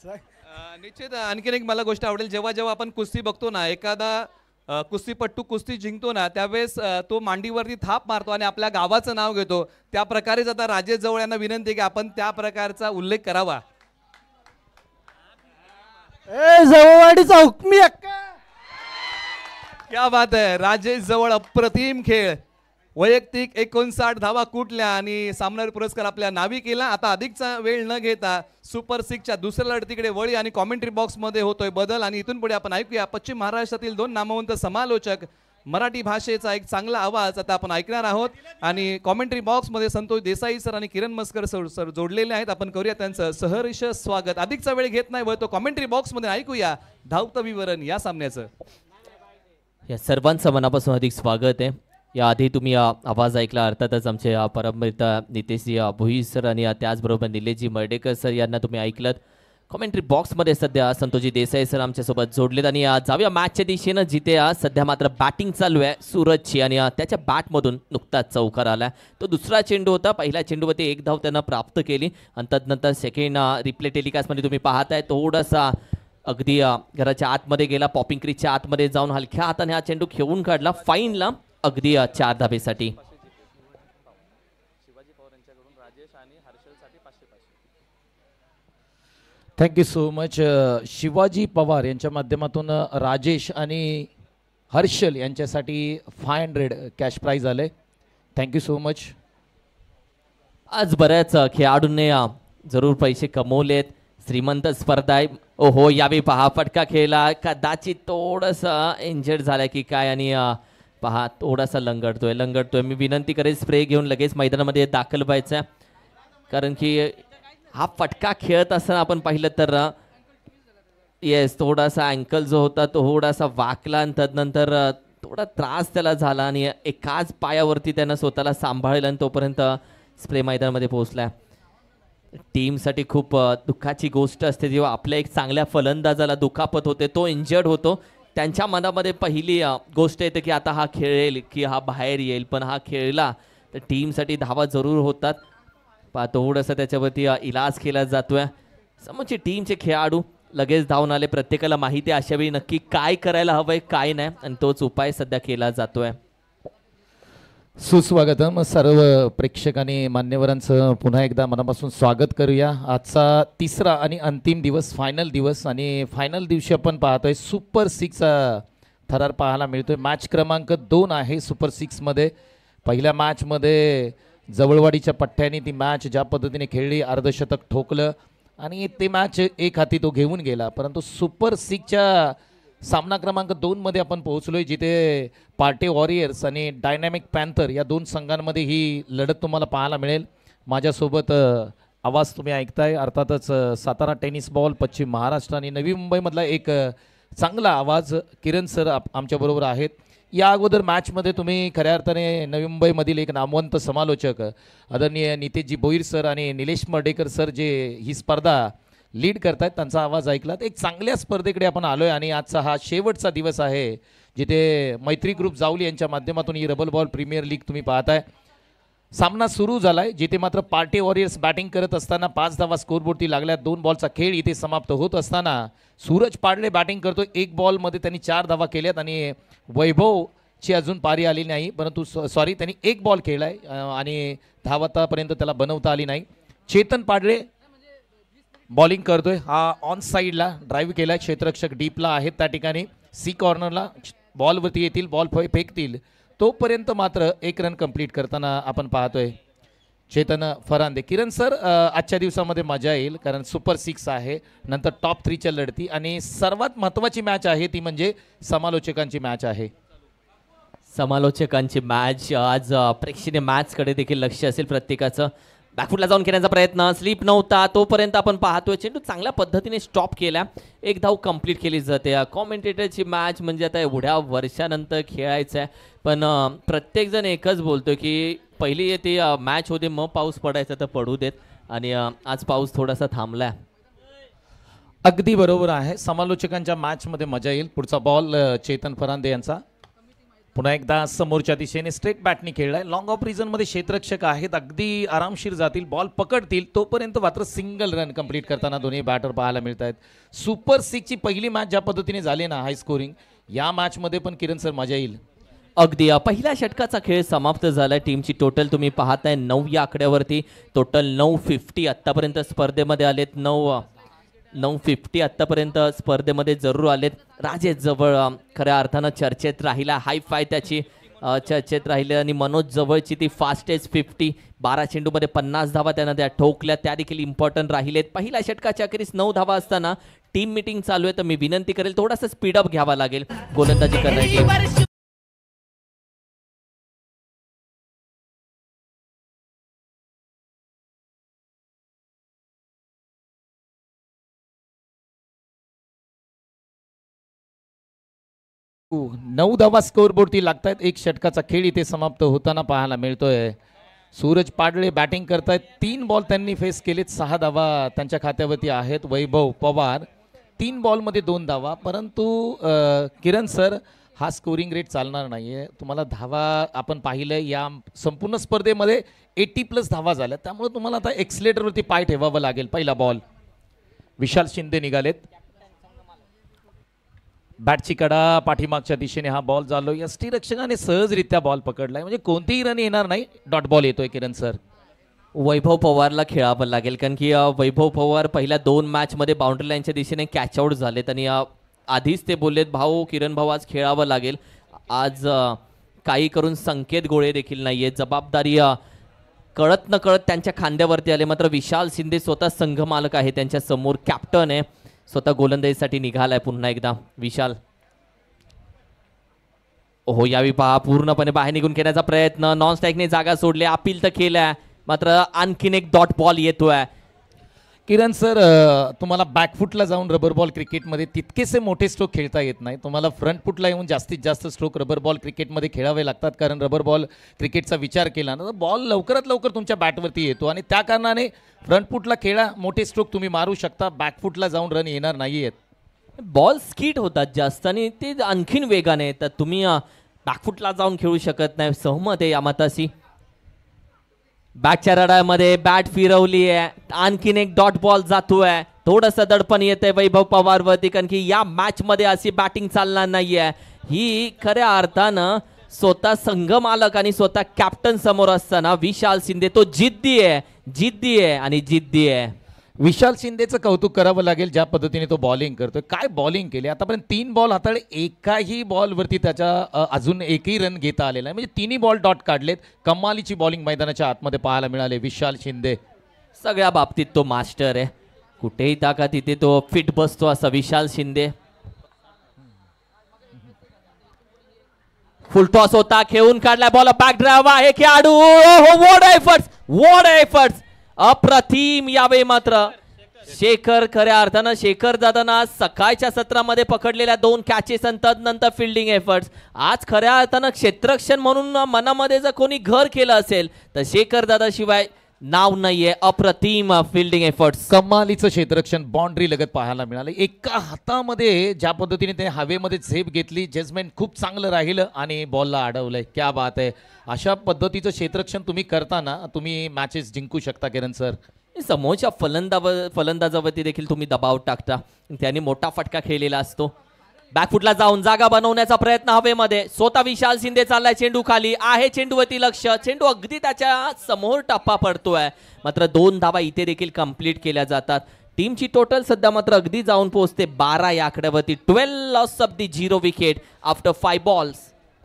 निश्चित आणखीन एक मला गोष्ट आवडेल, जेव्हा जेव्हा आपण कुस्ती बघतो ना, एखादा कुस्तीपट्टू कुस्ती जिंकतो ना, त्यावेळेस तो मांडीवरती थाप मारतो आणि आपल्या गावाचं नाव घेतो. त्या प्रकारेच आता राजेश जवळ यांना विनंती आहे की आपण त्या प्रकारचा उल्लेख करावा. जवळवाडीचा हुकमी अक्का. क्या बात आहे, राजेश जवळ अप्रतिम खेळ. वैयक्तिक 59 धावा कुठल्या आणि सामनावीर पुरस्कार आपल्या नावी केला. आता अधिकचा वेळ न घेता सुपर 6च्या दुसऱ्या लढतीकडे वळी आणि कॉमेंट्री बॉक्स मध्ये होतोय बदल आणि इथून पुढे आपण ऐकूया पश्चिम महाराष्ट्रातील 2 नामवंत समालोचक. मराठी भाषेचा एक चांगला आवाज आता आपण ऐकणार आहोत आणि कॉमेंट्री बॉक्स मध्ये संतोष देसाई सर आणि किरण मस्कर सर जोडलेले आहेत. आपण करूया त्यांचं सहर्ष स्वागत. अधिकचा वेळ घेत नाही, वळतो कॉमेंट्री बॉक्स मध्ये ऐकूया धावतं विवरण या सामन्याचं. या सर्वांचं मनापासून अधिक स्वागत आहे. याआधी तुम्ही आवाज ऐकला, अर्थातच आमचे परममित्र नितेशजी भोईर सर आणि त्याचबरोबर निलेशजी मर्डेकर सर यांना तुम्ही ऐकलत. कॉमेंट्री बॉक्समध्ये सध्या संतोषजी देसाई सर आमच्यासोबत जोडलेत आणि जाऊया मॅचच्या दिशेनं, जिथे सध्या मात्र बॅटिंग चालू आहे सूरजची आणि त्याच्या बॅटमधून नुकताच चौकार आला. तो दुसरा चेंडू होता. पहिल्या चेंडूवरती 1 धाव त्यानं प्राप्त केली आणि तदनंतर सेकंड रिप्ले टेलिकास्टमध्ये तुम्ही पाहताय थोडासा अगदी घराच्या आतमध्ये गेला, पॉपिंग क्रीजच्या आतमध्ये जाऊन हलक्या हाताने हा चेंडू खेळून काढला फाईनला अगदी 4 धाबेसाठी. Thank you so much. Shivaji Pawar यांच्या माध्यमातून राजेश आणि हर्षल यांच्यासाठी 500 कॅश प्राइज आले. Thank you so much. आज बऱ्याच खेळाडूंनी जरूर पैसे कमवलेत. श्रीमंत स्पर्धा आहे. ओहो, यावेळी पहा फटका खेळला, कदाचित थोडंसं इंजर्ड झालाय की काय आणि पहा थोडासा लंगडतोय. मी विनंती करेन स्प्रे घेऊन लगेच मैदानामध्ये दाखल व्हायचं आहे, कारण की हा फटका खेळत असताना आपण पाहिलं तर येस थोडासा अँकल जो होता तो थोडासा वाकला आणि तदनंतर थोडा त्रास त्याला झाला आणि एकाच पायावरती त्यानं स्वतःला सांभाळलं आणि तोपर्यंत स्प्रे मैदानामध्ये पोहोचला. टीमसाठी खूप दुःखाची गोष्ट असते जेव्हा आपल्या एक चांगल्या फलंदाजाला दुखापत होते, तो इंजर्ड होतो. त्यांच्या मनामध्ये पहिली गोष्ट येते की आता हा खेळेल की हा बाहेर येईल, पण हा खेळला तर टीमसाठी धावा जरूर होतात. थोडंसं त्याच्यावरती इलाज केला जातोय. समोरची टीमचे खेळाडू लगेच धावून आले. प्रत्येकाला माहिती आहे अशावेळी नक्की काय करायला हवंय काय नाही आणि तोच उपाय सध्या केला जातोय. सुस्वागतम सर्व प्रेक्षकांनी मान्यवरांचं पुन्हा एकदा मनापासून स्वागत करूया. आजचा तिसरा आणि अंतिम दिवस, फायनल दिवस आणि फायनल दिवशी आपण पाहतोय सुपर 6चा थरार पाहायला मिळतोय. मॅच क्रमांक 2 आहे सुपर 6मध्ये. पहिल्या मॅचमध्ये जवळवाडीच्या पठ्ठ्याने ती मॅच ज्या पद्धतीने खेळली, अर्धशतक ठोकलं आणि ते मॅच एक हाती तो घेऊन गेला. परंतु सुपर 6च्या सामना क्रमांक 2 मध्ये आपण पोहोचलोय, जिथे पार्टे वॉरियर्स आणि डायनॅमिक पॅन्थर या 2 संघांमध्ये ही लढत तुम्हाला पाहायला मिळेल. माझ्यासोबत आवाज तुम्ही ऐकताय, अर्थातच सातारा टेनिस बॉल पश्चिम महाराष्ट्र आणि नवी मुंबईमधला एक चांगला आवाज किरण सर आमच्याबरोबर आहेत. या अगोदर मॅचमध्ये तुम्ही खऱ्या अर्थाने नवी मुंबईमधील एक नामवंत समालोचक आदरणीय नितेशजी भोईर सर आणि निलेश मर्डेकर सर जे ही स्पर्धा लीड करतायत त्यांचा आवाज ऐकलात. एक चांगल्या स्पर्धेकडे आपण आलोय आणि आजचा हा शेवटचा दिवस आहे, जिथे मैत्री ग्रुप जावली यांच्या माध्यमातून ही रबल बॉल प्रीमियर लीग तुम्ही पाहताय. सामना सुरू झालाय, जिथे मात्र पार्टे वॉरियर्स बॅटिंग करत असताना 5 धावा स्कोरबोर्डती लागल्या. 2 बॉलचा खेळ इथे समाप्त होत असताना सूरज पाडले बॅटिंग करतो. 1 बॉलमध्ये त्यांनी 4 धावा केल्यात आणि वैभवची अजून पारी आली नाही, परंतु सॉरी त्यांनी 1 बॉल खेळलाय आणि धाव आतापर्यंत त्याला बनवता आली नाही. चेतन पाडले बॉलिंग करतोय. हा ऑन साईडला ड्राईव्ह केलाय. क्षेत्ररक्षक डीपला आहेत त्या ठिकाणी. सी कॉर्नरला बॉलवरती येतील, बॉल फेकतील तोपर्यंत मात्र 1 रन कंप्लीट करताना आपण पाहतोय चेतन फरांदे. किरण सर, आजच्या दिवसामध्ये मजा येईल कारण सुपर 6 आहे, नंतर टॉप 3च्या लढती आणि सर्वात महत्त्वाची मॅच आहे ती म्हणजे समालोचकांची मॅच आहे. समालोचकांची मॅच आज प्रेक्षणीय मॅचकडे देखील लक्ष असेल प्रत्येकाचं. बॅकफुटला जाऊन खेळण्याचा प्रयत्न, स्लीप नव्हता तोपर्यंत आपण पाहतोय चेंडू चांगल्या पद्धतीने स्टॉप केला. 1 धाव कंप्लीट केली जाते. कॉमेंटेटरची मॅच म्हणजे आता एवढ्या वर्षानंतर खेळायचं आहे, पण प्रत्येकजण एकच बोलतो की पहिली येते मॅच होते मग पाऊस पडायचा तर पडू देत आणि आज पाऊस थोडासा थांबला. अगदी बरोबर आहे. समालोचकांच्या मॅचमध्ये मजा येईल. पुढचा बॉल चेतन फरांदे यांचा. पुन्हा एकदा समोरच्या दिशेने स्ट्रेट बॅटने खेळलाय. लॉंग ऑफ मध्ये क्षेत्ररक्षक आहेत, अगदी आरामशीर जातील, बॉल पकडतील तोपर्यंत मात्र सिंगल रन कंप्लीट करताना दोन्ही बॅटर पाहायला मिळत आहेत. सुपर 6 ची पहिली मॅच ज्या पद्धतीने झाली ना हाय स्कोरिंग, या मॅच मध्ये पण किरण सर मजा येईल. अगदी पहिल्या षटकाचा खेळ समाप्त झाला. टीमची टोटल तुम्ही पाहताय 9 या आकड्यावरती. टोटल 950 आतापर्यंत स्पर्धेमध्ये आलेत. 950 आतापर्यंत स्पर्धेमध्ये जरूर आलेत. राजेश जवळ खऱ्या अर्थानं चर्चेत राहिला, हाय फाय त्याची चर्चेत राहिले आणि मनोज जवळची ती फास्टेस्ट 50 12 चेंडूमध्ये 50 धावा त्यांना त्या ठोकल्या, त्या देखील इम्पॉर्टंट राहिलेत. पहिल्या षटकाच्या अखेरीस 9 धावा असताना टीम मीटिंग चालू आहे, तर मी विनंती करेल थोडासा स्पीडअप घ्यावा लागेल गोलंदाजी करण्याची. हो, 9 धावा स्कोअरबोर्डती लागतायत. एक षटकाचा खेळ इथे समाप्त होताना पाहायला मिळतोय. सूरज पाडळे बॅटिंग करतायत. 3 बॉल त्यांनी फेस केलेत, 6 धावा त्यांच्या खात्यावरती आहेत. वैभव पवार 3 बॉलमध्ये 2 धावा. परंतु किरण सर, हा स्कोरिंग रेट चालणार नाहीये. तुम्हाला धावा आपण पाहिलंय या संपूर्ण स्पर्धेमध्ये 80+ धावा झाल्या, त्यामुळे तुम्हाला आता एक्सलेटरवरती पाय ठेवावं लागेल. पहिला बॉल विशाल शिंदे निघालेत. बॅटची कडा पाठीमागच्या दिशेने हा बॉल झालो. यष्टीरक्षकाने सहजरित्या बॉल पकडलाय, म्हणजे कोणतीही रन येणार नाही. डॉट बॉल येतोय किरण सर. वैभव पवारला खेळावं लागेल, कारण की वैभव पवार पहिल्या 2 मॅचमध्ये बाउंड्री लाईनच्या दिशेने कॅच आउट झालेत आणि आधीच ते बोललेत, भाऊ किरण भाऊ आज खेळावं लागेल. आज काही करून संकेत गोळे देखील नाहीये. जबाबदारी कळत न कळत त्यांच्या खांद्यावरती आले. मात्र विशाल शिंदे स्वतः संघ मालक आहे, त्यांच्या समोर कॅप्टन आहे, स्वतः गोलंदाजीसाठी निघालाय पुन्हा एकदा विशाल. ओहो, यावी पहा पूर्णपणे बाहेर निघून खेळण्याचा प्रयत्न, नॉन स्ट्राईकने जागा सोडली, अपील तर केलाय, मात्र आणखीन एक डॉट बॉल येतोय. किरण सर, तुम्हाला बॅकफुटला जाऊन रबर बॉल क्रिकेटमध्ये तितकेसे मोठे स्ट्रोक खेळता येत नाही. तुम्हाला फ्रंट फुटला येऊन जास्तीत जास्त स्ट्रोक रबर बॉल क्रिकेटमध्ये खेळावे लागतात, कारण रबर बॉल क्रिकेटचा विचार केला ना तर बॉल लवकरात लवकर तुमच्या बॅटवरती येतो आणि त्या कारणाने फ्रंट फुटला खेळा, मोठे स्ट्रोक तुम्ही मारू शकता. बॅकफुटला जाऊन रन येणार नाही आहेत. बॉल स्किट होतात जास्त आणि ते आणखीन वेगाने येतात. तुम्ही बॅकफुटला जाऊन खेळू शकत नाही. सहमत आहे या मताशी. बॅटच्या रडामध्ये बॅट फिरवली आहे, आणखीन एक डॉट बॉल जातोय. थोडंसं दडपण येतंय वैभव पवारवरती, कारण की या मॅच मध्ये अशी बॅटिंग चालणार नाहीये. ही खऱ्या अर्थानं स्वतः संघ मालक आणि स्वतः कॅप्टन समोर असताना विशाल शिंदे तो जिद्दी आहे आणि जिद्दी आहे. विशाल शिंदेचं कौतुक करावं लागेल, ज्या पद्धतीने तो बॉलिंग करतोय. काय बॉलिंग केली आतापर्यंत. 3 बॉल हाताळले, एकाही बॉलवरती त्याच्या अजून एकही रन घेता आलेला आहे, म्हणजे 3ही बॉल डॉट काढलेत. कमालीची बॉलिंग मैदानाच्या आतमध्ये पाहायला मिळाले विशाल शिंदे. सगळ्या बाबतीत तो मास्टर आहे, कुठेही टाका तिथे तो फिट बसतो असा विशाल शिंदे. फुल टॉस होता, खेळून काढलाय बॉल, बॅक ड्राइव्ह आहे खेळाडू. वॉट एफर्ट्स अप्रतिम. यावेळी मात्र शेखर, खऱ्या अर्थानं शेखर दादांना सकाळच्या सत्रामध्ये पकडलेल्या 2 कॅचेस आणि तदनंतर फिल्डिंग एफर्ट्स. आज खऱ्या अर्थानं क्षेत्ररक्षण म्हणून मनामध्ये जर कोणी घर केलं असेल तर शेखर दादा शिवाय नाव नाहीये. अप्रतिम फिल्डिंग एफर्ट्स, कमालीचं क्षेत्ररक्षण बाउंड्री लगत पाहायला मिळालं. एका हातामध्ये ज्या पद्धतीने ते हवेमध्ये झेप घेतली, जजमेंट खूप चांगलं राहिलं आणि बॉलला अडवलंय. क्या बात आहे. अशा पद्धतीचं क्षेत्ररक्षण तुम्ही करताना तुम्ही मॅचेस जिंकू शकता किरण सर. समोरच्या फलंदाजावरती देखील तुम्ही दबाव टाकता, त्यांनी मोठा फटका खेळलेला असतो. बॅकफुटला जाऊन जागा बनवण्याचा प्रयत्न हवेमध्ये, स्वतः विशाल शिंदे चाललाय, चेंडू खाली आहे, चेंडूवरती लक्ष, चेंडू अगदी त्याच्या समोर टप्पा पडतोय. मात्र 2 धावा इथे देखील कंप्लीट केल्या जातात. टीमची टोटल सध्या मात्र अगदी जाऊन पोहोचते 12 या आकड्यावरती. 12 loss of the 0 wicket after 5 balls.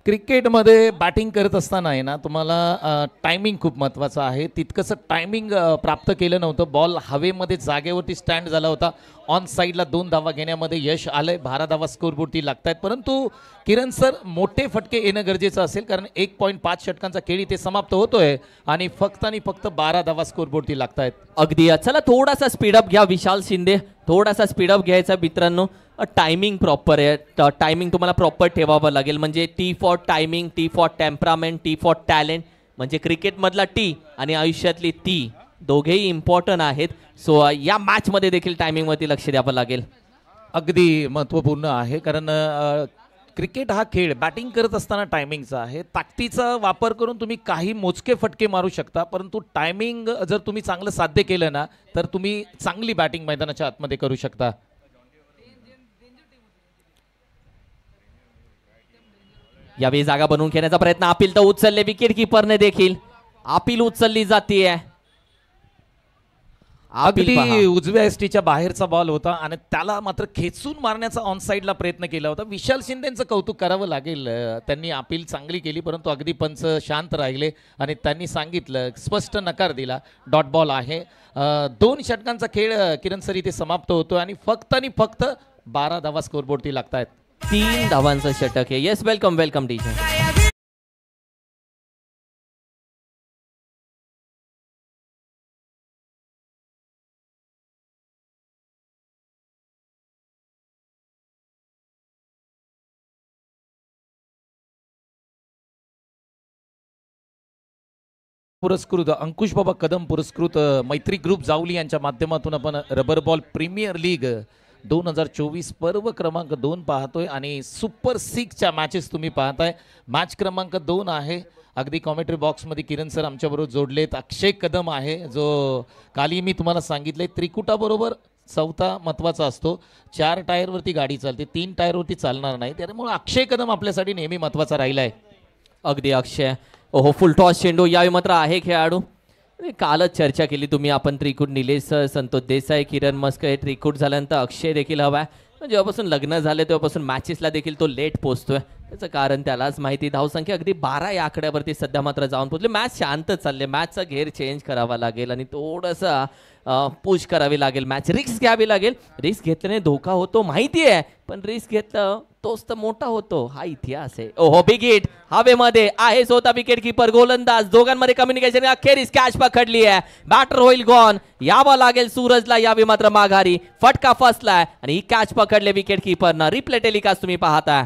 क्रिकेटमध्ये बॅटिंग करत असताना आहे ना, तुम्हाला टायमिंग खूप महत्त्वाचं आहे. तितकंसं टायमिंग प्राप्त केलं नव्हतं. बॉल हवेमध्ये जागेवरती स्टँड झाला होता. ऑन साईडला 2 धावा घेण्यामध्ये यश आलंय. 12 धावा स्कोरबोर्डती लागतायत. परंतु किरण सर, मोठे फटके येणं गरजेचं असेल, कारण 1.5 षटकांचा खेळ इथे समाप्त होतोय आणि फक्त 12 धावा स्कोरबोर्डती लागतायत. अगदी. चला थोडासा स्पीडअप घ्या विशाल शिंदे, थोडासा स्पीडअप घ्यायचा मित्रांनो. टायमिंग प्रॉपर आहे, टायमिंग तुम्हाला प्रॉपर ठेवावं लागेल. म्हणजे T for timing, T for temperament, T for talent. म्हणजे क्रिकेटमधला टी आणि आयुष्यातली ती दोघेही इम्पॉर्टंट आहेत. सो या मॅचमध्ये देखील टायमिंगवरती लक्ष द्यावं लागेल. अगदी महत्त्वपूर्ण आहे, कारण क्रिकेट हा खेळ बॅटिंग करत असताना टायमिंगचा आहे. ताकदीचा वापर करून तुम्ही काही मोजके फटके मारू शकता, परंतु टायमिंग जर तुम्ही चांगलं साध्य केलं ना तर तुम्ही चांगली बॅटिंग मैदानाच्या आतमध्ये करू शकता. यावेळी जागा बनवून घेण्याचा प्रयत्न, अपील तर उचलले विकेट किपरने देखील. अपील उचलली जाते. अगदी उजव्या एसटीच्या बाहेरचा बॉल होता आणि त्याला मात्र खेचून मारण्याचा ऑन साईडला प्रयत्न केला होता. विशाल शिंदेचं कौतुक करावं लागेल. त्यांनी अपील चांगली केली, परंतु अगदी पंच शांत राहिले आणि त्यांनी सांगितलं, स्पष्ट नकार दिला, डॉट बॉल आहे. 2 षटकांचा खेळ किरण सर इथे समाप्त होतो आणि फक्त 12 धावा स्कोरबोर्डती लागतायत. 3 धावांचं षटक आहे. Yes, welcome welcome teacher. पुरस्कृत अंकुश बाबा कदम पुरस्कृत मैत्री ग्रुप जावली यांच्या माध्यमातून आपण रबर बॉल प्रीमियर लीग 2024 पर्व क्रमांक 2 पाहतोय आणि सुपर 6च्या मॅचेस तुम्ही पाहताय. मॅच क्रमांक 2 आहे. अगदी कॉमेंट्री बॉक्समध्ये किरण सर आमच्याबरोबर जोडलेत. अक्षय कदम आहे, जो काली मी तुम्हाला सांगितले त्रिकुटाबरोबर चौथा महत्त्वाचा असतो. 4 टायरवरती गाडी चालते, 3 टायरवरती चालणार नाही, त्यामुळे अक्षय कदम आपल्यासाठी नेहमी महत्त्वाचा राहिला आहे. अगदी अक्षय. ओहो, फुल टॉस चेंडू. यावेळी मात्र आहे खेळाडू. कालच चर्चा केली तुम्ही आपण त्रिकूट. निलेश संतोष देसाई, किरण मस्के त्रिकूट झाल्यानंतर अक्षय देखील हवा आहे. जेव्हापासून लग्न झाले तेव्हापासून मॅचेसला देखील तो लेट पोहोचतोय. त्याचं कारण त्यालाच माहिती. धावसंख्या अगदी 12 या आकड्यावरती सध्या मात्र जाऊन पोहोचले. मॅच शांत चालले. मॅचचा घेर चेंज करावा लागेल आणि थोडंसं पुश करावी लागेल. मॅच रिस्क घ्यावी लागेल. रिस्क घेतल्याने धोका होतो माहिती आहे, पण रिस्क घेतलं तोच तर मोठा होतो. हा इतिहास आहे. ओहो, बिग हिट हवेमध्ये आहे. स्वतः विकेट किपर गोलंदाज दोघांमध्ये कम्युनिकेशन. अखेरीस कॅच पकडली आहे. बॅटर होईल गॉन. यावं लागेल सूरजला. यावे मात्र माघारी. फटका फसलाय आणि ही कॅच पकडले विकेट किपरनं. रिप्ले टेलिकास्ट तुम्ही पाहताय.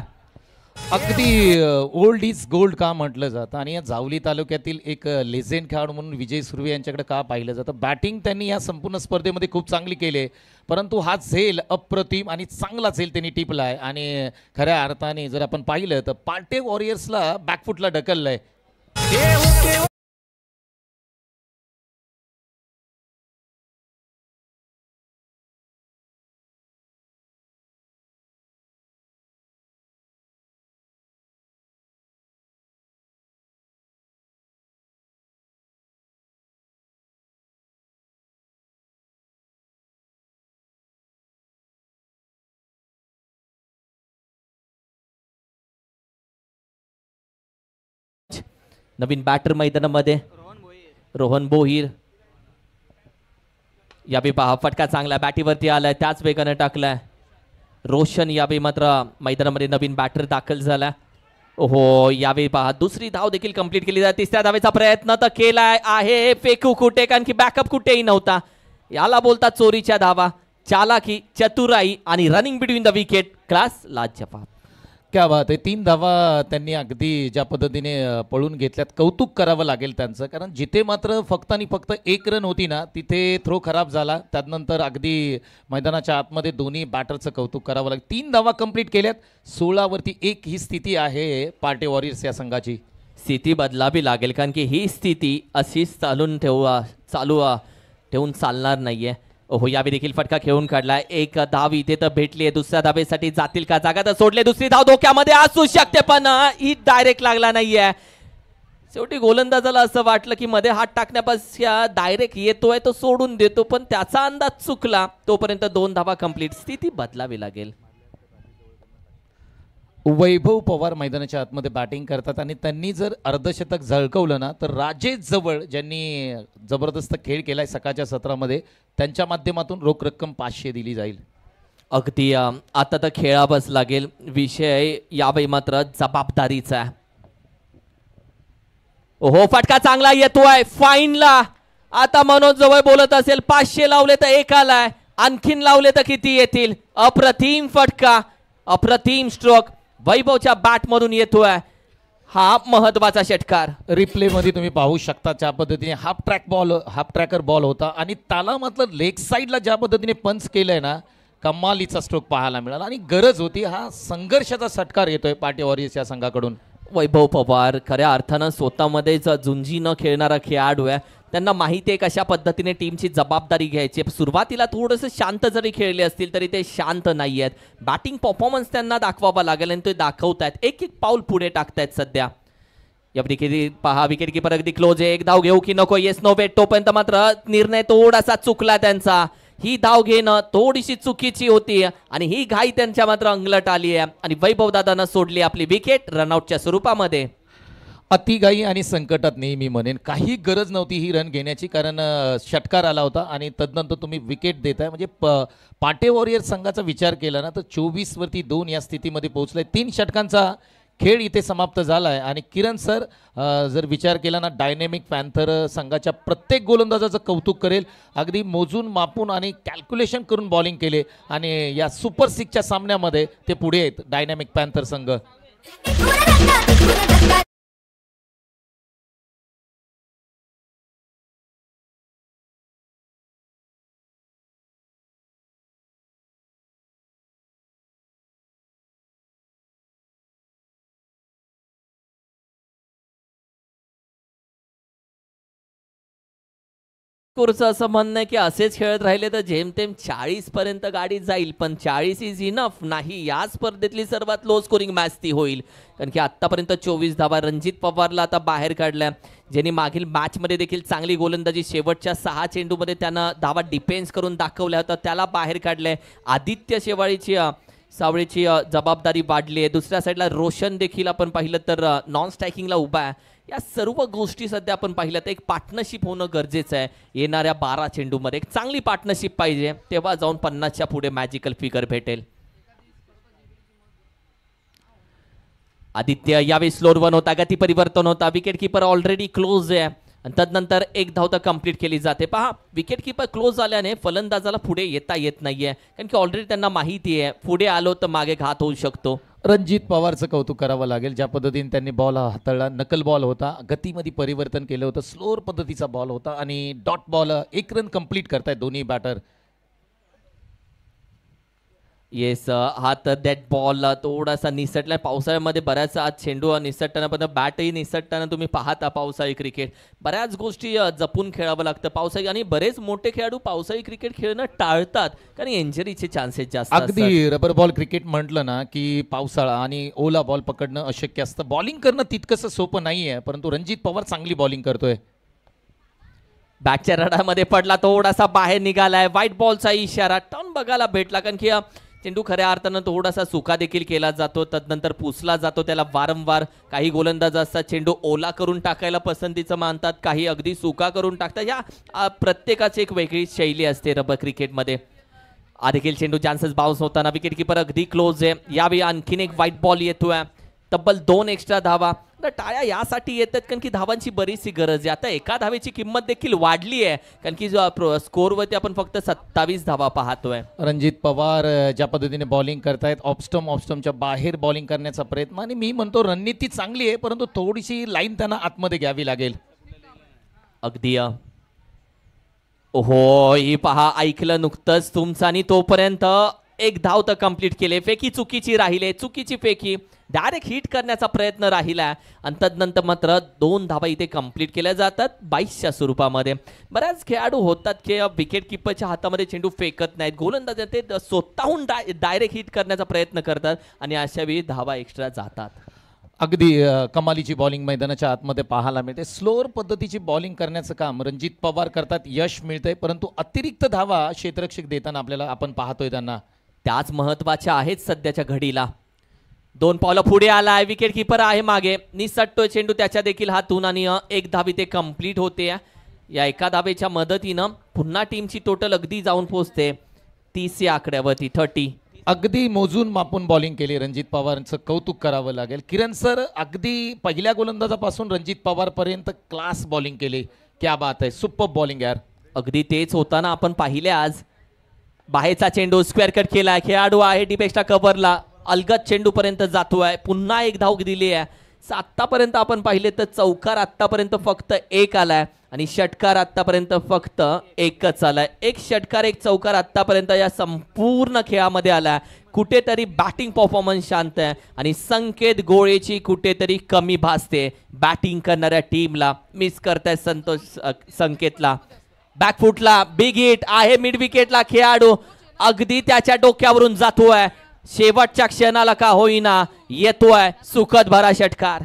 अगदी ओल्ड इज गोल्ड का म्हटलं जातं आणि या जावली तालुक्यातील एक लेजेंड खेळाडू म्हणून विजय सुर्वे यांच्याकडे का पाहिलं जातं. बॅटिंग त्यांनी या संपूर्ण स्पर्धेमध्ये खूप चांगली केली, परंतु हा झेल अप्रतिम आणि चांगला झेल त्यांनी टिपला आहे. आणि खऱ्या अर्थाने जर आपण पाहिलं तर पार्टे वॉरियर्सला बॅकफुटला ढकललंय. नवीन बॅटर मैदानामध्ये रोहन बोहीर. यावेळी पहा, फटका चांगला बॅटीवरती आलाय, त्याच वेगाने टाकलाय. रोशन यावेळी मात्र मैदानामध्ये नवीन बॅटर दाखल झाला. ओहो, यावेळी पहा दुसरी धाव देखील कंप्लीट केली जाते. तिसऱ्या धावेचा प्रयत्न तर केलाय आहे. फेकू कुठे, कारण की बॅकअप कुठेही नव्हता. याला बोलतात चोरीच्या धावा. चालाकी, चतुराई आणि running between the wicket. Class लाजवाब. क्या बात आहे. 3 धावा त्यांनी अगदी ज्या पद्धतीने पळून घेतल्यात, कौतुक करावं लागेल त्यांचं. कारण जिथे मात्र फक्त 1 रन होती ना, तिथे थ्रो खराब झाला. त्यानंतर अगदी मैदानाच्या आतमध्ये दोन्ही बॅटरचं कौतुक करावं लागेल. 3 धावा कंप्लीट केल्यात. 16वरती 1 ही स्थिती आहे पार्टे वॉरियर्स या संघाची. स्थिती बदलावी लागेल, कारण की ही स्थिती अशीच ठेवून चालणार नाहीये. ओहो, यावेळी देखील फटका खेळून काढलाय. 1 धाव इथे तर भेटली आहे. दुसऱ्या धावेसाठी जातील का? जागा तर सोडले. दुसरी धाव धोक्यामध्ये असू शकते, पण ही डायरेक्ट लागला नाहीये. शेवटी गोलंदाजाला असं वाटलं की मध्ये हात टाकण्यापेक्षा डायरेक्ट येतोय तो सोडून देतो, पण त्याचा अंदाज चुकला. तोपर्यंत 2 धावा कंप्लीट. स्थिती बदलावी लागेल. वैभव पवार मैदानाच्या आतमध्ये बॅटिंग करतात आणि त्यांनी जर अर्धशतक झळकवलं ना तर राजेश जवळ, ज्यांनी जबरदस्त खेळ केलाय सकाळच्या सत्रामध्ये, त्यांच्या माध्यमातून रोख रक्कम 500 दिली जाईल. अगदी आता तर खेळावंच लागेल. विषय यावेळी मात्र जबाबदारीचा. ओहो, फटका चांगला येतोय फाईनला. आता मनोज जवळ बोलत असेल, 500 लावले तर 1 आलाय, आणखीन लावले तर किती येतील? अप्रतिम फटका, अप्रतिम स्ट्रोक वैभवच्या बॅट मधून येतोय. हा महत्वाचा षटकार. रिप्ले मध्ये तुम्ही पाहू शकता ज्या पद्धतीने हाफ ट्रॅकर बॉल होता आणि त्याला मतलब लेग साईडला ज्या पद्धतीने पंच केलंय ना, कमालीचा स्ट्रोक पाहायला मिळाला आणि गरज होती. हा संघर्षाचा षटकार येतोय पाटी वॉरियर्स या संघाकडून. वैभव पवार खऱ्या अर्थानं स्वतःमध्येच झुंजी न खेळणारा खेळाडू आहे. त्यांना माहिती आहे कशा पद्धतीने टीमची जबाबदारी घ्यायची. सुरुवातीला थोडंसं शांत जरी खेळले असतील तरी ते शांत नाही आहेत. बॅटिंग परफॉर्मन्स त्यांना दाखवावा लागेल आणि ते दाखवतायत. एक एक पाऊल पुढे टाकतायत सध्या. या विकेट पहा विकेट किपर अगदी क्लोज आहे. एक धाव घेऊ की नको येस नो वेट. तोपर्यंत मात्र निर्णय थोडासा चुकला त्यांचा. ही धाव घेणं थोडीशी चुकीची होती आणि ही घाई त्यांच्या मात्र अंगलट आली आहे आणि वैभव दादानं सोडली आपली विकेट रनआउटच्या स्वरूपामध्ये. अतिघाई आणि संकटात नेहमी म्हणेन काही गरज नव्हती ही रन घेण्याची, कारण षटकार आला होता आणि तदनंतर तुम्ही विकेट देताय. म्हणजे पाटे वॉरियर्स संघाचा विचार केला ना तर 24 वरती 2 या स्थितीमध्ये पोहोचलाय. 3 षटकांचा खेळ इथे समाप्त झाला आहे आणि किरण सर जर विचार केला ना डायनेमिक पॅन्थर संघाच्या प्रत्येक गोलंदाजाचं कौतुक करेल. अगदी मोजून मापून आणि कॅल्क्युलेशन करून बॉलिंग केले आणि या सुपर 6च्या सामन्यामध्ये ते पुढे आहेत डायनेमिक पॅन्थर संघ. कोरचं असं म्हणणं आहे की असेच खेळत राहिले तर जेमतेम 40 पर्यंत गाडी जाईल, पण 40 इज इनफ नाही. या स्पर्धेतली सर्वात लो स्कोरिंग मॅच ती होईल, कारण की आतापर्यंत 24 धावा. रणजित पवारला आता बाहेर काढल्या, ज्यांनी मागील मॅचमध्ये देखील चांगली गोलंदाजी शेवटच्या 6 चेंडूमध्ये त्यानं धावा डिफेन्स करून दाखवल्या होत्या, त्याला बाहेर काढलंय. आदित्य सावळेची जबाबदारी वाढली आहे. दुसऱ्या साईडला रोशन देखील आपण पाहिलं तर नॉन स्ट्रायकिंगला उभा आहे. या सर्व गोष्टी सध्या आपण पाहिलं तर एक पार्टनरशिप होणं गरजेचं आहे. येणाऱ्या 12 चेंडूमध्ये एक चांगली पार्टनरशिप पाहिजे, तेव्हा जाऊन 50च्या पुढे मॅजिकल फिगर भेटेल. आदित्य यावेळी स्लोअर 1 होता, गती परिवर्तन होता. विकेट किपर ऑलरेडी क्लोज आहे आणि तदनंतर एक धाव तर कंप्लीट केली जाते. पहा विकेट किपर क्लोज झाल्याने फलंदाजाला पुढे येता येत नाहीये, कारण की ऑलरेडी त्यांना माहिती आहे पुढे आलो तर मागे घात होऊ शकतो. रणजित पवारचं कौतुक करावं लागेल. ज्या पद्धतीने त्यांनी बॉल हाताळला, नकल बॉल होता, गतीमध्ये परिवर्तन केलं होतं, स्लोअर पद्धतीचा बॉल होता आणि डॉट बॉल 1 रन कंप्लीट करतायत दोन्ही बॅटर. येस, हा तर दॅट बॉल थोडासा निसटला. पावसाळ्यामध्ये बऱ्याच आज चेंडू निसटताना पण बॅटही निसटताना तुम्ही पाहता पावसाळी क्रिकेट बऱ्याच गोष्टी जपून खेळावं लागतं पावसाळी, आणि बरेच मोठे खेळाडू पावसाळी क्रिकेट खेळणं टाळतात कारण इंजरीचे चान्सेस जास्त असतात. अगदी रबर बॉल क्रिकेट म्हटलं ना की पावसाळा आणि ओला बॉल पकडणं अशक्य असतं. बॉलिंग करणं तितकंसं सोपं नाही आहे, परंतु रणजित पवार चांगली बॉलिंग करतोय. बॅटच्या रडामध्ये पडला, थोडासा बाहेर निघालाय. व्हाईट बॉलचा इशारा, टर्न बघायला भेटला, कारण की चेंडू खऱ्या अर्थानं थोडासा सुका देखील केला जातो, तदनंतर पुसला जातो त्याला वारंवार. काही गोलंदाज असतात चेंडू ओला करून टाकायला पसंतीचं मानतात, काही अगदी सुका करून टाकतात. या प्रत्येकाची एक वेगळी शैली असते रबर क्रिकेटमध्ये. देखील चेंडू चान्सेस बाउन्स होताना विकेट किपर अगदी क्लोज आहे. यावेळी आणखीन एक व्हाईट बॉल येतोय, तब्बल 2 एक्स्ट्रा धावा. टाळ्या यासाठी येतात कारण की धावांची बरीचशी गरज आहे. आता एका धावेची किंमत देखील वाढली आहे, कारण की स्कोरवरती आपण फक्त 27 धावा पाहतोय. रणजित पवार ज्या पद्धतीने बॉलिंग करतायत, ऑफस्टमच्या बाहेर बॉलिंग करण्याचा प्रयत्न, आणि मी म्हणतो रणनीती चांगली आहे, परंतु थोडीशी लाईन त्यांना आतमध्ये घ्यावी लागेल. अगदी ओहो, ही पहा ऐकलं नुकतंच तुमचं, आणि तोपर्यंत एक धाव तर कंप्लीट केले. फेकी चुकीची राहिले, चुकीची फेकी, डायरेक्ट हिट करण्याचा प्रयत्न राहिला आणि तदनंतर मात्र 2 धावा इथे कंप्लीट केल्या जातात 22च्या स्वरूपामध्ये. बऱ्याच खेळाडू होतात की विकेट किपरच्या हातामध्ये चेंडू फेकत नाहीत, गोलंदाज ते स्वतःहून डायरेक्ट हिट करण्याचा प्रयत्न करतात आणि अशा वेळी धावा एक्स्ट्रा जातात. अगदी कमालीची बॉलिंग मैदानाच्या आतमध्ये पाहायला मिळते. स्लोअर पद्धतीची बॉलिंग करण्याचं काम रणजित पवार करतात, यश मिळतंय, परंतु अतिरिक्त धावा क्षेत्ररक्षक देताना आपल्याला आपण पाहतोय त्यांना त्याच महत्वाच्या आहेत सध्याच्या घडीला. 2 पावलं पुढे आलाय, विकेट किपर आहे मागे, निसटतोय चेंडू त्याच्या देखील हातून आणि एक धाव इथे कंप्लीट होते. या एका धावेच्या मदतीनं पुन्हा टीमची टोटल अगदी जाऊन पोहोचते 30 या आकड्यावरती 30. अगदी मोजून मापून बॉलिंग केली, रणजित पवारांचं कौतुक करावं लागेल. किरण सर अगदी पहिल्या गोलंदाजापासून रणजित पवार पर्यंत क्लास बॉलिंग केली. क्या बात आहे, सुपर बॉलिंग यार. अगदी तेच होताना आपण पाहिले आज. बाहेरचा चेंडू स्क्वेअर कट केला, खेळाडू आहे डीप एक्स्ट्रा कव्हरला, अलगद चेंडू पर्यंत जातोय, पुन्हा एक धाव दिली आहे. आतापर्यंत आपण पाहिले तर चौकार आतापर्यंत फक्त एक आलाय आणि षटकार आतापर्यंत फक्त एकच आलाय. एक षटकार एक चौकार आतापर्यंत या संपूर्ण खेळामध्ये आलाय. कुठेतरी बॅटिंग परफॉर्मन्स शांत आहे आणि संकेत गोळेची कुठेतरी कमी भासते. बॅटिंग करणाऱ्या टीमला मिस करताय संकेतला. बॅकफुटला बिग हिट आहे. मिड विकेटला खेळाडू अगदी त्याच्या डोक्यावरून जातोय. शेवटच्या क्षणाला का होईना येतोय सुखद भरा षटकार.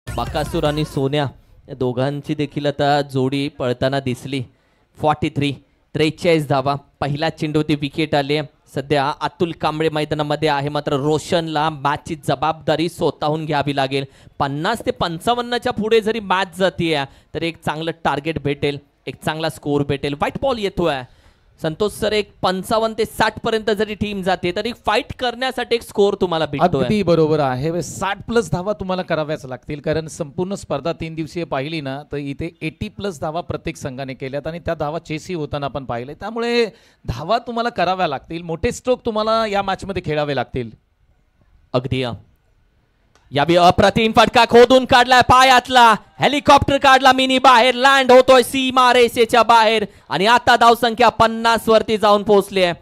बकासूर आणि सोन्या या दोघांची देखील आता जोडी पळताना दिसली. 43 धावा. पहिला चेंडूवरती विकेट आले. सध्या अतुल कांबळे मैदानामध्ये आहे, मात्र रोशनला मॅचची जबाबदारी स्वतःहून घ्यावी लागेल. 50 ते 55च्या पुढे जरी मॅच जातीये तर एक चांगलं टार्गेट भेटेल, एक चांगला स्कोर भेटेल. व्हाईट बॉल येतोय. संतोष सर, एक 55 ते 60 पर्यंत जरी टीम जाते तरी फाईट करण्यासाठी एक स्कोर तुम्हाला भेटतोय. अगदी बरोबर आहे. 60+ धावा तुम्हाला कराव्याच लागतील, कारण संपूर्ण स्पर्धा 3 दिवसीय पाहिली ना तर इथे 80+ धावा प्रत्येक संघाने केल्यात आणि त्या धावा चेसी होताना आपण पाहिले. त्यामुळे धावा तुम्हाला कराव्या लागतील. मोठे स्ट्रोक तुम्हाला या मॅच मध्ये खेळावे लागतील. अगदी यावी अप्रतिम फटका खोदून काढलाय पायातला. हेलिकॉप्टर काढला मिनी बाहेर, लँड होतोय सीमा रेषेच्या बाहेर आणि आता धावसंख्या 50 वरती जाऊन पोहोचली आहे.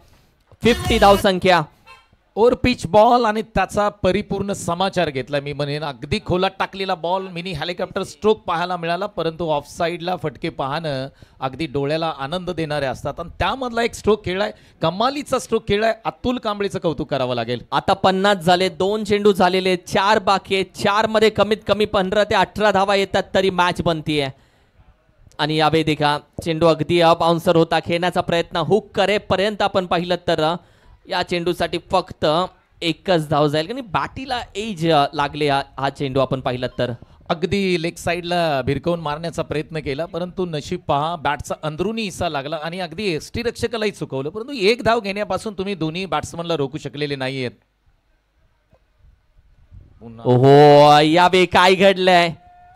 50 धावसंख्या. ओर पिच बॉल आणि त्याचा परिपूर्ण समाचार घेतला. मी म्हणेन अगदी खोलात टाकलेला बॉल, मिनी हेलिकॉप्टर स्ट्रोक पाहायला मिळाला, परंतु ऑफ साईडला फटके पाहणं अगदी डोळ्याला आनंद देणारे असतात आणि त्यामधला एक स्ट्रोक खेळलाय, कमालीचा स्ट्रोक खेळलाय. अतुल कांबळेचं कौतुक करावं लागेल. आता 50 झाले, 2 चेंडू झालेले, 4 बाकी आहेत. 4 मध्ये कमीत कमी 15 ते 18 धावा येतात तरी मॅच बनतीये. आणि यावेळी देखा चेंडू अगदी बाउन्सर होता. खेळण्याचा प्रयत्न हुक करेपर्यंत आपण पाहिलं तर या चेंडूसाठी फक्त एकच धाव जाईल आणि बॅटीला एज लागले हा चेंडू आपण पाहिलं तर. अगदी लेग साईडला भिरकवून मारण्याचा प्रयत्न केला, परंतु नशीब पहा बॅटचा अंदरुनी हिस्सा लागला आणि अगदी यष्टीरक्षकालाही चुकवलं, परंतु एक धाव घेण्यापासून तुम्ही दोन्ही बॅट्समनला रोखू शकलेले नाहीयेत. पुन्हा ओहो यावेळी काय घडलंय,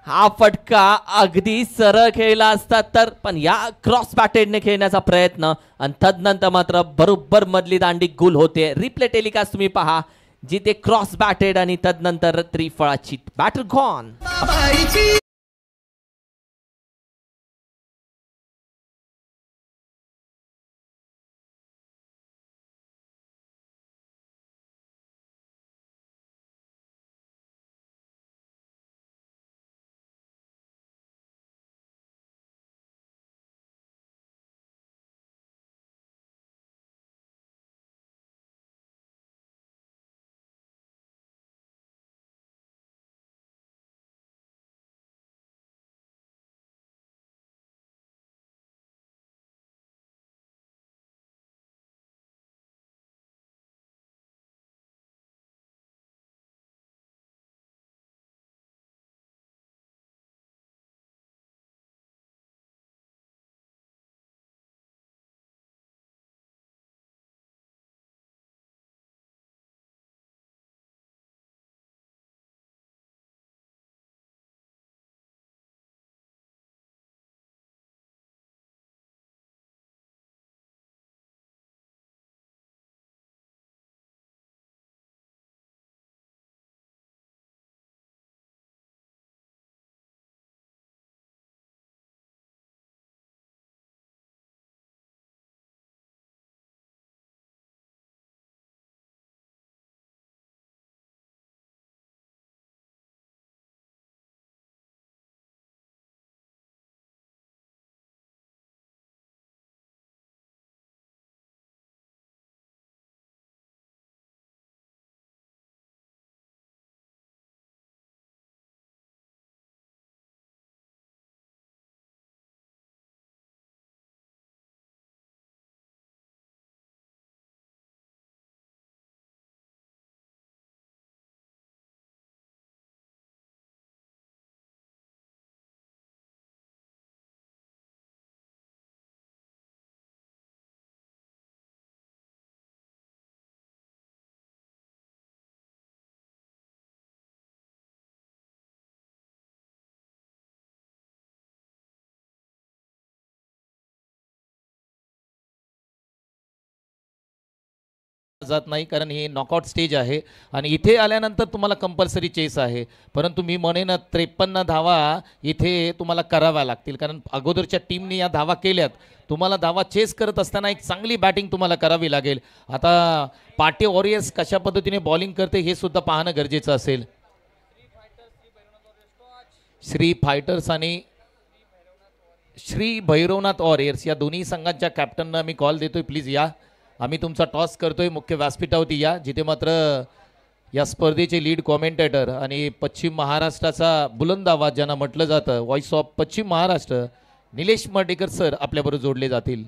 हा फटका अगदी सरळ खेळला असता तर, पण या क्रॉस बॅटेडने खेळण्याचा प्रयत्न आणि तदनंतर मात्र बरोबर मधली दांडी गुल होते. रिप्ले टेलिकास्ट तुम्ही पहा, जिथे क्रॉस बॅटेड आणि तदनंतर त्रिफळाची बॅटर गॉन. जात नाही, कारण हे नॉकआउट स्टेज आहे आणि इथे आल्यानंतर तुम्हाला कंपल्सरी चेस आहे. परंतु मी म्हणेन 53 धावा इथे तुम्हाला कराव्या लागतील, कारण अगोदरच्या टीमने या धावा केल्यात. तुम्हाला धावा चेस करत असताना एक चांगली बॅटिंग तुम्हाला करावी लागेल. आता पाटे वॉरियर्स कशा पद्धतीने बॉलिंग करते हे सुद्धा पाहणं गरजेचं असेल. श्री फायटर्स आणि श्री भैरवनाथ वॉरियर्स या दोन्ही संघांच्या कॅप्टनना मी कॉल देतोय, प्लीज या. आम्ही तुमचा टॉस करतोय मुख्य व्यासपीठावरती या, जिथे मात्र या स्पर्धेचे लीड कॉमेंटेटर आणि पश्चिम महाराष्ट्राचा बुलंद आवाज ज्यांना म्हटलं जातं, व्हॉइस ऑफ पश्चिम महाराष्ट्र, निलेश मर्डेकर सर आपल्याबरोबर जोडले जातील.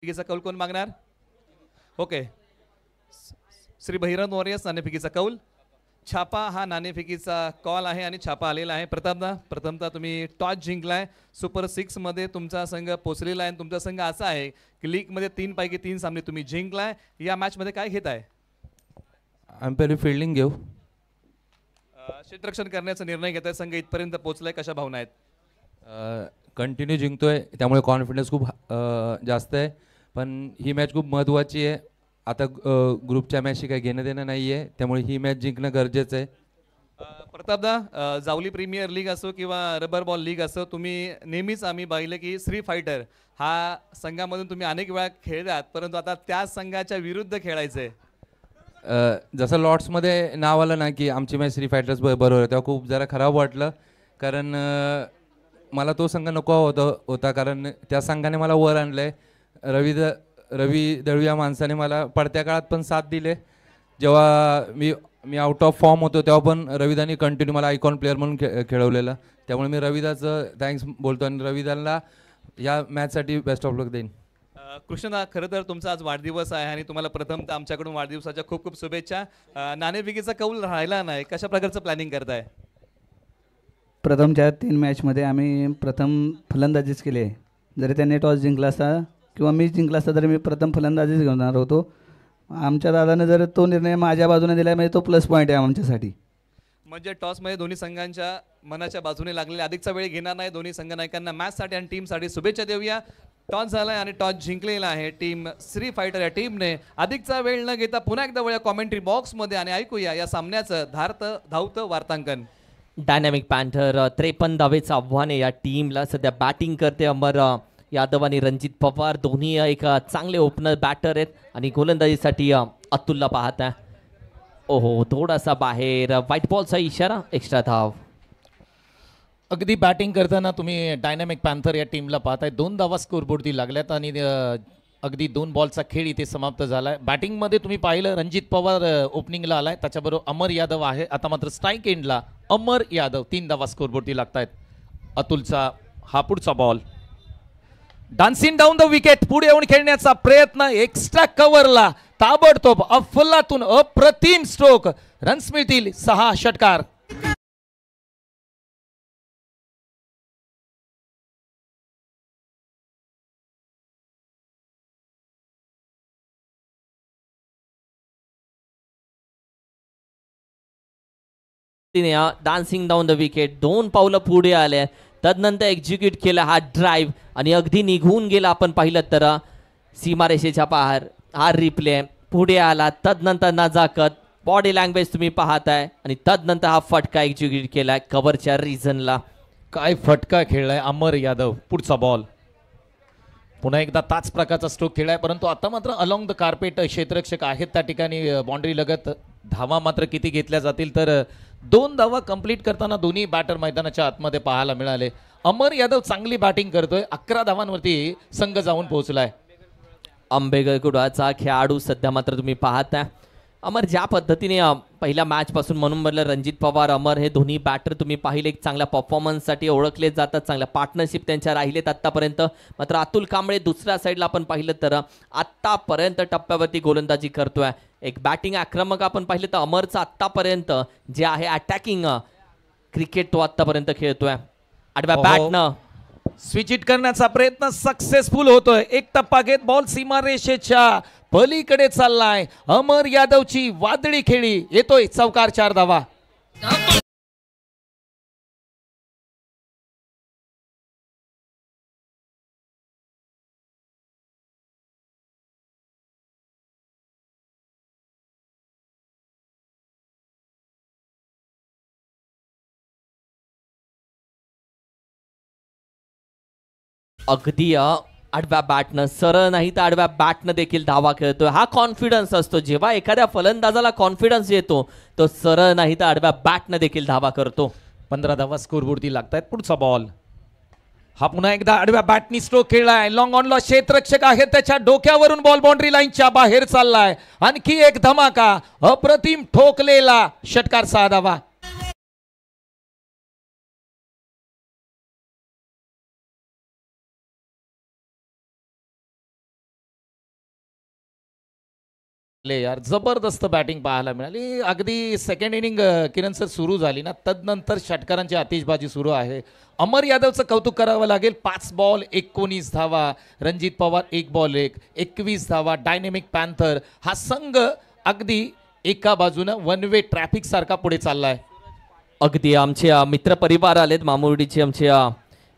नाणेफिकीचा कौल कोण मागणार? ओके, श्री भैरव वॉरियर्स नाणेफिकीचा कौल. छापा हा नाणेफिकीचा कॉल आहे आणि छापा आलेला आहे. प्रथमतः तुम्ही टॉस जिंकलाय. सुपर 6 मध्ये तुमचा संघ पोचलेला आहे. तुमचा संघ असा आहे की लीगमध्ये 3 पैकी 3 सामने तुम्ही जिंकलाय. या मॅचमध्ये काय घेताय? आम्ही पहिले फिल्डिंग घेऊ. क्षेत्ररक्षण करण्याचा निर्णय घेताय. संघ इथपर्यंत पोहोचलाय, कशा भावना आहेत? कंटिन्यू जिंकतोय त्यामुळे कॉन्फिडन्स खूप जास्त आहे. पण ही मॅच खूप महत्त्वाची आहे. आता ग्रुपच्या मॅचशी काही घेणं देणं नाही आहे, त्यामुळे ही मॅच जिंकणं गरजेचं आहे. प्रतापदा, जावली प्रीमियर लीग असो किंवा रबर बॉल लीग असो, तुम्ही नेहमीच आम्ही पाहिलं की श्री फायटर हा संघामधून तुम्ही अनेक वेळा खेळलात, परंतु आता त्याच संघाच्या विरुद्ध खेळायचंय. जसं लॉर्ड्समध्ये नाव आलं ना की आमची मॅच श्री फायटर्स बरोबर आहे, तेव्हा खूप जरा खराब वाटलं. कारण मला तो संघ नको होता कारण त्या संघाने मला वर आणलं आहे. रवी दळवी या माणसाने मला पडत्या काळात पण साथ दिले. जेव्हा मी आउट ऑफ फॉर्म होतो तेव्हा पण रविदानी कंटिन्यू मला आयकॉन प्लेअर म्हणून खेळवलेलं. त्यामुळे मी रविदाचं थँक्स बोलतो आणि रविदाला या मॅचसाठी बेस्ट ऑफ लक देईन. कृष्णदा, खरं तर तुमचा आज वाढदिवस आहे आणि तुम्हाला प्रथमतः आमच्याकडून वाढदिवसाच्या खूप खूप शुभेच्छा. नाणेफिकीचा कौल राहिला नाही, कशा प्रकारचं प्लॅनिंग करताय? प्रथमच्या 3 मॅचमध्ये आम्ही प्रथम फलंदाजीच केली आहे. जरी त्यांनी टॉस जिंकला असता किंवा मी जिंकला असता तरी मी प्रथम फलंदाजीच घेणार होतो. आमच्या दादाने जर तो निर्णय माझ्या बाजूने दिला म्हणजे तो प्लस पॉईंट आहे आमच्यासाठी. म्हणजे टॉसमध्ये दोन्ही संघांच्या मनाच्या बाजूने लागलेले, अधिकचा वेळ घेणार नाही. दोन्ही संघ नायकांना मॅचसाठी आणि टीमसाठी शुभेच्छा देऊया. टॉस झालाय आणि टॉस जिंकलेला आहे टीम श्री फायटर या टीमने. अधिकचा वेळ न घेता पुन्हा एकदा वळूया कॉमेंट्री बॉक्समध्ये आणि ऐकूया या सामन्याचं धावतं वार्तांकन. डायनॅमिक पॅन्थर 53 धावेचं आव्हान आहे या टीमला. सध्या बॅटिंग करते अमर यादव आणि रणजित पवार, दोन्ही एक चांगले ओपनर बॅटर आहेत. आणि गोलंदाजीसाठी अतुलला पाहत आहे. ओहो, थोडासा बाहेर, व्हाईट बॉलचा इशारा, एक्स्ट्रा धाव. अगदी बॅटिंग करताना तुम्ही डायनॅमिक पॅन्थर या टीमला पाहताय. 2 धावा स्कोरबोर्डती लागल्यात आणि अगदी 2 बॉलचा खेळ इथे समाप्त झालाय. बॅटिंगमध्ये तुम्ही पाहिलं रणजित पवार ओपनिंगला आलाय, त्याच्याबरोबर अमर यादव आहे. आता मात्र स्ट्राईक एंडला अमर यादव 3 धावा स्कोरबोर्डती लागतायत. अतुलचा हा पुढचा ball, dancing down the wicket, पुढे येऊन खेळण्याचा प्रयत्न, एक्स्ट्रा कव्हरला ताबडतोब अफलातून अप्रतिम स्ट्रोक, रन्स मिळतील 6 षटकार. डान्सिंग डाऊन द विकेट 2 पावलं पुढे आले, तदनंतर एक्झिक्यूट केला हा ड्राईव्ह आणि अगदी निघून गेला. आपण पाहिलं तर सीमारेषेच्या बाहेर हा रिप्ले, पुढे आला, तदनंतर नजाकत, बॉडी लँग्वेज तुम्ही पाहताय आणि तदनंतर हा फटका एक्झिक्यूट केलाय कव्हरच्या रिझनला. काय फटका खेळलाय अमर यादव. पुढचा बॉल, पुन्हा एकदा ताच प्रकारचा स्ट्रोक खेळाय, परंतु आता मात्र अलॉंग द कार्पेट क्षेत्ररक्षक आहेत त्या ठिकाणी बाउंड्री लगत. धावा मात्र किती घेतल्या जातील तर 2 धावा कंप्लीट करताना दोन्ही बॅटर मैदानाच्या आतमध्ये पाहायला मिळाले. अमर यादव चांगली बॅटिंग करतोय. 11 धावांवरती संघ जाऊन पोहोचलाय. आंबेगडचा खेळाडू सध्या मात्र तुम्ही पाहताय. अमर ज्या पद्धतीने पहिल्या मॅच पासून म्हणून म्हटलं रणजित पवार अमर हे दोन्ही बॅटर तुम्ही पाहिले एक चांगल्या परफॉर्मन्ससाठी ओळखले जातात. चांगल्या पार्टनरशिप त्यांच्या राहिलेत आत्तापर्यंत. मात्र अतुल कांबळे दुसऱ्या साईडला आपण पाहिलं तर आत्तापर्यंत टप्प्यावरती गोलंदाजी करतोय. एक बॅटिंग आक्रमक आपण पाहिलं तर अमरचं आत्तापर्यंत जे आहे अटॅकिंग क्रिकेट तो आत्तापर्यंत खेळतोय. आडव्या बॅटनं स्विच इट करण्याचा प्रयत्न सक्सेसफुल होतोय. एक टप्पा घेत बॉल सीमारेषेच्या पलीकडे चाललाय. अमर यादवची वादळी खेळी, येतोय चौकार, 4 धावा. अगदी आडव्या बॅटनं, सरळ नाही तर आडव्या बॅटनं देखील धावा खेळतोय. हा कॉन्फिडन्स असतो जेव्हा एखाद्या फलंदाजाला कॉन्फिडन्स येतो तो सरळ नाही तर आडव्या बॅटनं देखील धावा करतो. 15 धावा स्कोरबोर्डती लागतायत. पुढचा बॉल, हा पुन्हा एकदा आडव्या बॅटनी स्ट्रोक खेळलाय. लॉंग ऑनला क्षेत्ररक्षक आहे, त्याच्या डोक्यावरून बॉल बाउंड्री लाईनच्या बाहेर चाललाय. आणखी एक धमाका, अप्रतिम ठोकलेला षटकार, 6 धावा. ले यार जबरदस्त बॅटिंग पाहायला मिळाली. अगदी सेकंड इनिंग किरण सर सुरू झाली ना, तदनंतर षटकारांची आतिषबाजी सुरू आहे. अमर यादवचं कौतुक करावं लागेल. 5 बॉल 19 धावा, रणजित पवार 1 बॉल 21 धावा. डायनेमिक पॅन्थर हा संघ अगदी एका बाजूनं वन वे ट्रॅफिक सारखा पुढे चाललाय. अगदी आमचे मित्र परिवार आलेत. मामुर्डीचे आमचे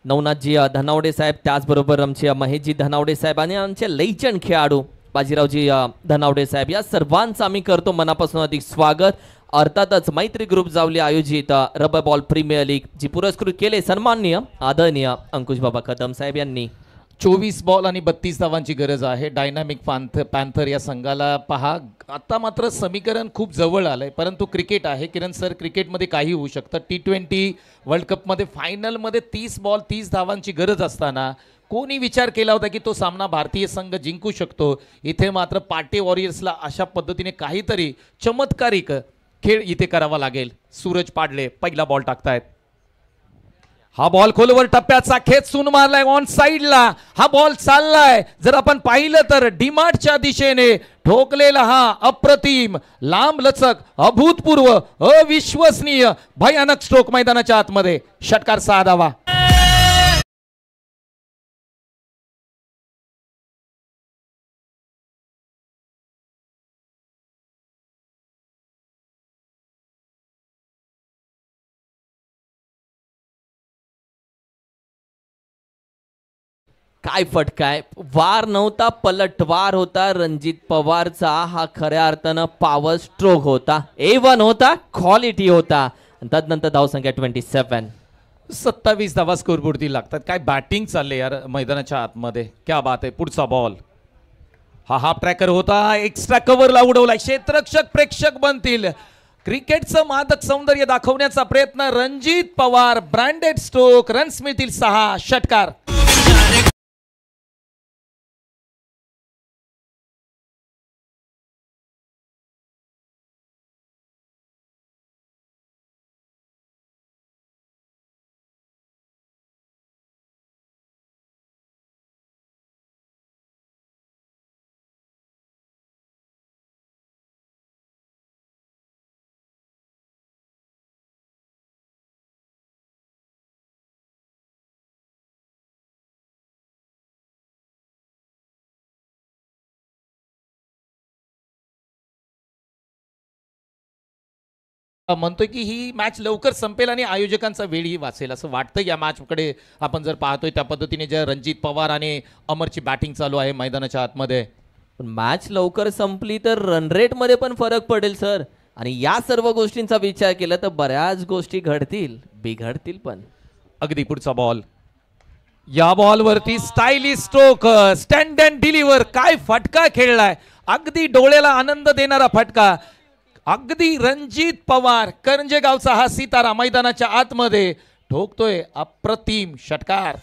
नवनाथजी धनावडे साहेब, त्याचबरोबर आमचे महेशजी धनावडे साहेब आणि आमचे लेजंड खेळाडू बाजीरावजी धनावडे साहेब, या सर्वांचं आम्ही करतो मनापासून अधिक स्वागत. अर्थातच मैत्री ग्रुप जावली आयोजित रबर बॉल प्रीमियर लीग जी पुरस्कृत केले सन्माननीय आदरणीय अंकुश बाबा कदम साहेब यांनी. 24 बॉल आणि 32 धावांची गरज आहे डायनामिक पॅन्थर या संघाला. पहा आता मात्र समीकरण खूप जवळ आलंय, परंतु क्रिकेट आहे किरण सर, क्रिकेटमध्ये काही होऊ शकतं. T20 वर्ल्ड कपमध्ये फायनलमध्ये 30 बॉल 30 धावांची गरज असताना कोणी विचार केला होता की तो सामना भारतीय संघ जिंकू शकतो. इथे मात्र पाटे वॉरियर्सला अशा पद्धतीने काहीतरी चमत्कारिक खेळ इथे करावा लागेल. सूरज पाडले पहिला बॉल टाकतायत. हा बॉल खोलवर टप्प्याचा खेचून मारलाय ऑन साइडला. हा बॉल चाललाय, जर आपण पाहिलं तर डीमार्टच्या दिशेने ठोकलेला हा अप्रतिम लांब लचक अभूतपूर्व अविश्वसनीय भयानक स्ट्रोक मैदानाच्या आतमध्ये. षटकार 6 धावा. काय फटकाय, वार नव्हता पलटवार होता. रणजित पवारचा हा खऱ्या अर्थानं पॉवर स्ट्रोक होता. A1 होता, क्वालिटी होता. तदनंतर धावसंख्या 27. 27 धावा स्कोरबोर्डती लागतात. काय बॅटिंग चालले यार मैदानाच्या आतमध्ये, क्या बात आहे. पुढचा बॉल हा हाफ ट्रॅकर होता, एक्स्ट्रा कव्हरला उडवलाय. क्षेत्ररक्षक प्रेक्षक बनतील. क्रिकेटचं मादक सौंदर्य दाखवण्याचा प्रयत्न Ranjit Pawar. Branded stroke, runs मिळतील 6. षटकार. म्हणतोय की ही मॅच लवकर संपेल आणि आयोजकांचा वेळही वाचेल असं वाटतं. या मॅचकडे आपण जर पाहतोय त्या पद्धतीने ज्या रणजित पवार आणि अमरची बॅटिंग चालू आहे मैदानाच्या आतमध्ये. पण मॅच लवकर संपली तर रन रेट मध्ये पण फरक पडेल सर. आणि या सर्व गोष्टींचा विचार केला तर बऱ्याच गोष्टी घडतील, बिघडतील पण. अगदी पुढचा बॉल. या बॉलवरती stylish stroke, stand and deliver. काय फटका खेळलाय, अगदी डोळ्याला आनंद देणारा फटका. अगदी रणजित पवार करंजे गावचा हा सितारा मैदानाच्या आतमध्ये ठोकतोय अप्रतिम षटकार.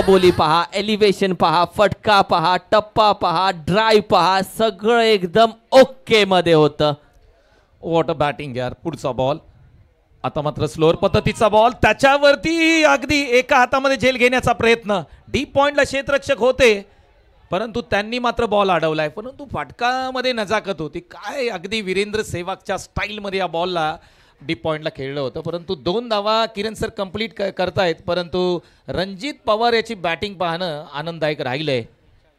बोली पहा, एलिव्हेशन पहा, फटका पहा, टप्पा पहा, ड्राईव्ह पहा, सगळं एकदम ओके मध्ये होतं. वॉट अ बॅटिंग यार. पुढचा बॉल आता मात्र स्लोअर पद्धतीचा बॉल, त्याच्यावरती अगदी एका हातामध्ये झेल घेण्याचा प्रयत्न. डीप पॉइंटला क्षेत्ररक्षक होते परंतु त्यांनी मात्र बॉल अडवलाय. परंतु फटकामध्ये नजाकत होती. काय अगदी वीरेंद्र सेहवागच्या स्टाईलमध्ये या बॉलला डीप पॉइंटला खेळलं होतं. परंतु 2 धावा किरण सर कंप्लीट करतायत, परंतु रणजित पवार याची बॅटिंग पाहणं आनंददायक राहिलंय.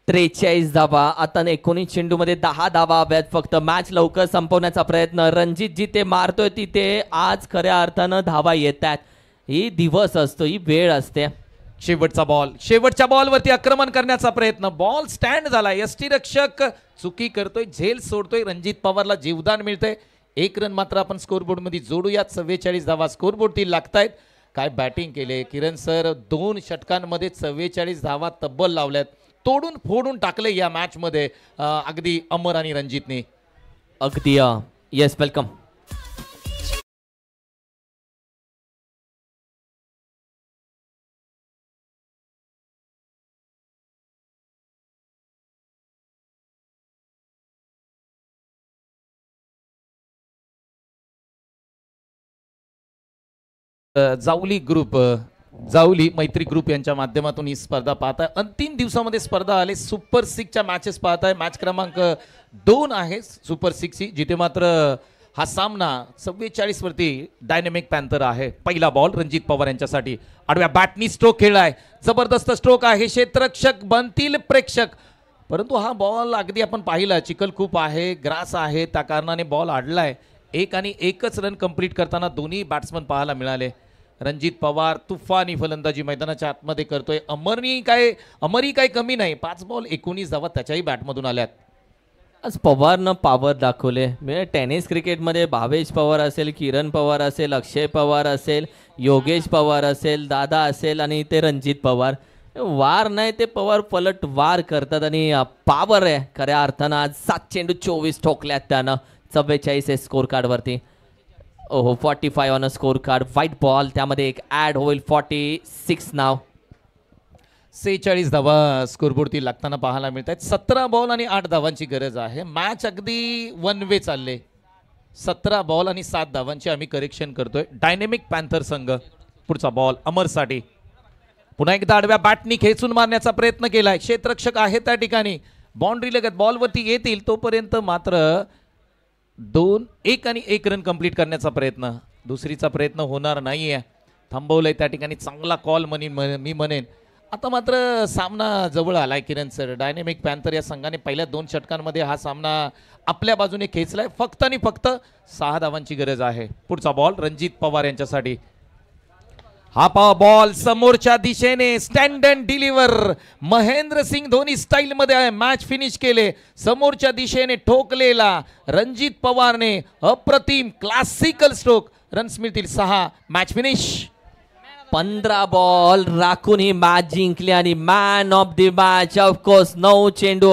43 धावा. आता 19 चेंडूमध्ये 10 धावा हव्यात फक्त. मॅच लवकर संपवण्याचा प्रयत्न. रणजित जिथे मारतोय तिथे आज खऱ्या अर्थानं धावा येतात. ही दिवस असतो, ही वेळ असते. शेवटचा बॉल, शेवटच्या बॉलवरती आक्रमण करण्याचा प्रयत्न. बॉल स्टँड झाला. यष्टीरक्षक चुकी करतोय, झेल सोडतोय. रणजित पवारला जीवदान मिळतंय. 1 रन मात्र आपण स्कोरबोर्ड मध्ये जोडूयात. 44 धावा स्कोरबोर्डती लागतायत. काय बॅटिंग केले किरण सर. 2 षटकांमध्ये 44 धावा तब्बल लावल्यात. तोडून फोडून टाकले या मॅच मध्ये अगदी अमर आणि रणजितने. अगदी yes, welcome. Javali group Javali मैत्री ग्रुप यांच्या माध्यमातून ही स्पर्धा पाहत आहे. अंतिम दिवसामध्ये स्पर्धा आले. सुपर 6च्या मॅचेस पाहत आहे. मॅच क्रमांक 2 आहे सुपर 6ची, जिथे मात्र हा सामना 44 वरती डायनेमिक पॅन्थर आहे. पहिला बॉल रणजित पवार यांच्यासाठी. आडव्या बॅटनी स्ट्रोक खेळलाय. जबरदस्त स्ट्रोक आहे. क्षेत्ररक्षक बनतील प्रेक्षक, परंतु हा बॉल अगदी आपण पाहिला चिखल खूप आहे, ग्रास आहे, त्या कारणाने बॉल अडलाय. 1 आणि 1च रन कंप्लीट करताना दोन्ही बॅट्समन पाहायला मिळाले. रणजित पवार तुफानी फलंदाजी मैदानाच्या आतमध्ये करतोय. अमरी काय कमी नाही. 5 बॉल 19 धावा त्याच्याही बॅटमधून आल्यात. आज पवारनं पॉवर दाखवले. म्हणजे टेनिस क्रिकेटमध्ये भावेश पवार असेल, किरण पवार असेल, अक्षय पवार असेल, योगेश पवार असेल, दादा असेल आणि ते रणजित पवार, वार नाही ते पवार पलट वार करतात आणि पॉवर आहे खऱ्या अर्थानं. आज 7 चेंडू 24 ठोकल्यात त्यानं. 44 आहे स्कोर कार्डवरती. ओहो 45 on a score card. White ball, त्यामध्ये एक ॲड होईल 46 नाव. 46 धावा स्कोरबोर्डती लागताना पाहायला मिळत आहेत. 17 बॉल आणि 8 धावांची गरज आहे. मॅच अगदी वन वे चालले. 17 बॉल आणि 7 धावांची आम्ही करेक्शन करतोय. डायनेमिक पॅन्थर संघ. पुढचा बॉल अमरसाठी. पुन्हा एकदा आडव्या बॅटनी खेचून मारण्याचा प्रयत्न केलाय. क्षेत्ररक्षक आहे त्या ठिकाणी. बाउंड्री लगत बॉलवरती येतील तोपर्यंत मात्र 1 आणि 1 रन कंप्लीट करण्याचा प्रयत्न. दुसरीचा प्रयत्न होणार नाहीये. थांबवलंय त्या ठिकाणी. चांगला कॉल मी म्हणेन. आता मात्र सामना जवळ आलाय किरण सर. डायनेमिक पॅन्थर या संघाने पहिल्या 2 षटकांमध्ये हा सामना आपल्या बाजूने खेचलाय. फक्त आणि फक्त 6 धावांची गरज आहे. पुढचा बॉल रणजित पवार यांच्यासाठी. हा बॉल समोरच्या दिशेने stand and deliver Mahendra Singh Dhoni style मध्ये मॅच फिनिश केले. समोरच्या दिशेने ठोकलेला रणजित पवारने अप्रतिम क्लासिकल स्ट्रोक. रन्स मिळतील 6. Match finish. 15 बॉल राखून ही मॅच जिंकली आणि man of the match of course 9 चेंडू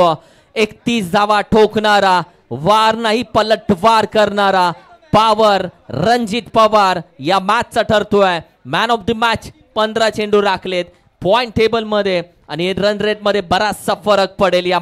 31 धावा ठोकणारा, वार नाही पलटवार करणारा पॉवर रणजित पवार या मॅचचा ठरतोय मॅन ऑफ द मॅच. 15 चेंडू राखलेत. पॉइंट टेबल मध्ये आणि रन रेट मध्ये बराचसा फरक पडेल या